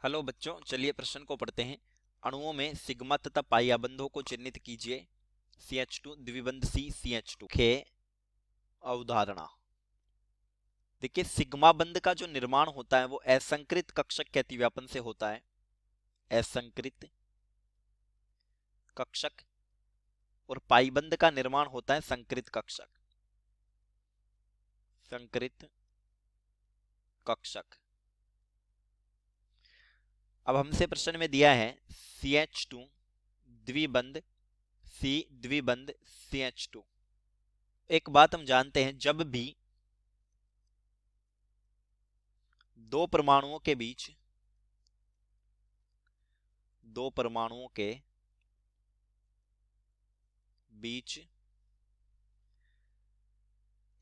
Hello बच्चों, चलिए प्रश्न को पढ़ते हैं। अणुओं में सिग्मा तथा पाई आबंधों को चिन्हित कीजिए। CH2 द्विबंध CH2 के अवधारणा। देखिए, सिग्मा बंध का जो निर्माण होता है वो असंकृत कक्षक के अतिव्यापन से होता है। असंकृत कक्षक। और पाई बंध का निर्माण होता है संकृत कक्षक। संकृत कक्षक। अब हमसे प्रश्न में दिया है CH2 द्विबंध C द्विबंध CH2। एक बात हम जानते हैं, जब भी दो परमाणुओं के बीच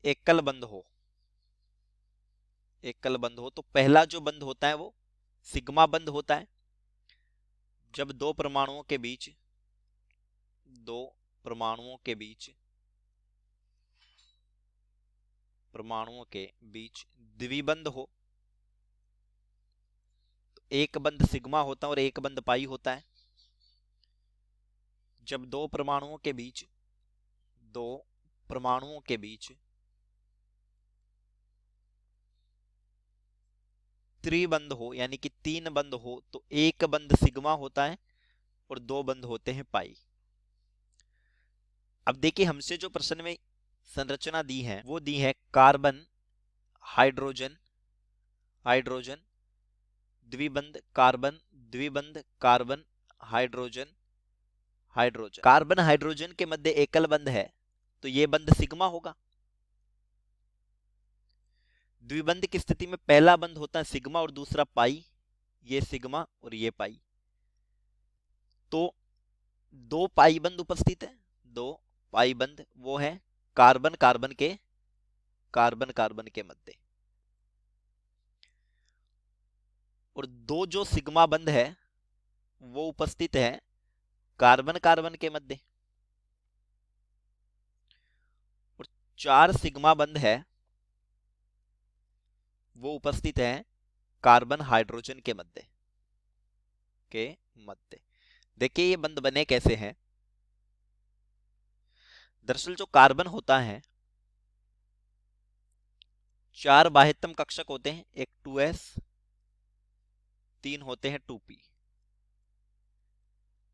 एकल बंध हो तो पहला जो बंध होता है वो सिग्मा बंध होता है। जब दो परमाणुओं के बीच द्विबंध हो तो एक बंध सिग्मा होता है और एक बंध पाई होता है। जब दो परमाणुओं के बीच त्रिबंध हो यानी कि तीन बंध हो तो एक बंध सिग्मा होता है और दो बंध होते हैं पाई। अब देखिए, हमसे जो प्रश्न में संरचना दी है वो दी है कार्बन हाइड्रोजन द्विबंध कार्बन हाइड्रोजन। कार्बन हाइड्रोजन के मध्य एकल बंध है तो ये बंध सिग्मा होगा। द्विबंध की स्थिति में पहला बंध होता है सिग्मा और दूसरा पाई। ये सिग्मा और ये पाई। तो दो पाई बंध उपस्थित है। दो पाई बंध वो है कार्बन कार्बन के मध्य। और दो जो सिग्मा बंध है वो उपस्थित है कार्बन कार्बन के मध्य। और चार सिग्मा बंध है वो उपस्थित है कार्बन हाइड्रोजन के मध्य। देखिए, ये बंध बने कैसे हैं। दरअसल जो कार्बन होता है, चार बाह्यतम कक्षक होते हैं, एक 2s, तीन होते हैं 2p।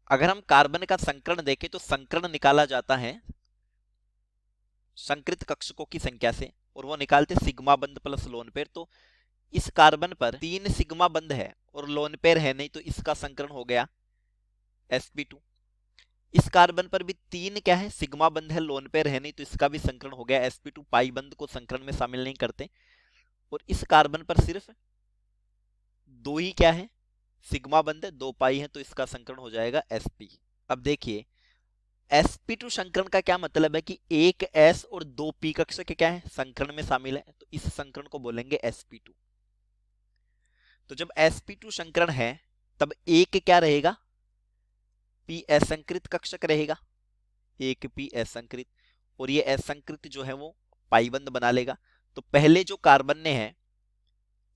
अगर हम कार्बन का संकरण देखें तो संकरण निकाला जाता है संकृत कक्षकों की संख्या से और वो निकालते सिग्मा बंध प्लस लोन पेयर। तो इस कार्बन पर तीन सिग्मा बंध है और लोन पेयर है नहीं तो इसका संकरण हो गया sp2। इस कार्बन पर भी तीन क्या है सिग्मा बंध है, लोन पेयर है नहीं तो इसका भी संकरण हो गया sp2। पाई बंध को संकरण में शामिल नहीं करते। और इस कार्बन पर सिर्फ दो ही क्या है सिग्मा बंध है, दो पाई है तो इसका संकरण हो जाएगा sp। अब देखिए, sp2 संकरण का क्या मतलब है कि एक s और दो p कक्षक क्या है संकरण में शामिल है, तो इस संकरण को बोलेंगे sp2। तो जब sp2 संकरण है तब एक क्या रहेगा p असंकृत कक्षक रहेगा, एक p असंकृत। और ये असंकृत जो है वो पाईबंद बना लेगा। तो पहले जो कार्बन ने है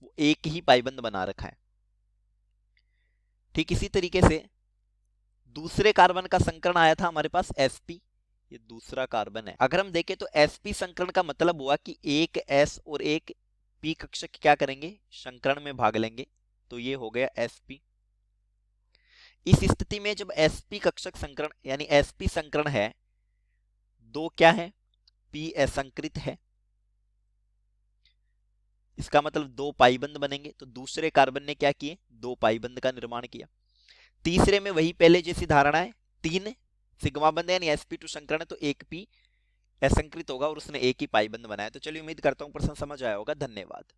वो एक ही पाईबंद बना रखा है। ठीक इसी तरीके से दूसरे कार्बन का संकरण आया था हमारे पास sp, ये दूसरा कार्बन है। अगर हम देखें तो sp संकरण का मतलब हुआ कि एक s और एक p कक्षक क्या करेंगे संकरण में भाग लेंगे, तो ये हो गया sp। इस स्थिति में जब sp कक्षक संकरण यानी sp संकरण है, दो क्या है p असंकृत है, इसका मतलब दो पाईबंद बनेंगे। तो दूसरे कार्बन ने क्या किए दो पाईबंद का निर्माण किया। तीसरे में वही पहले जैसी धारणा है, तीन सिग्मा बंध यानी sp2 संकरण है तो एक p असंकृत होगा और उसने एक ही पाईबंद बनाया। तो चलिए, उम्मीद करता हूं प्रश्न समझ आया होगा। धन्यवाद।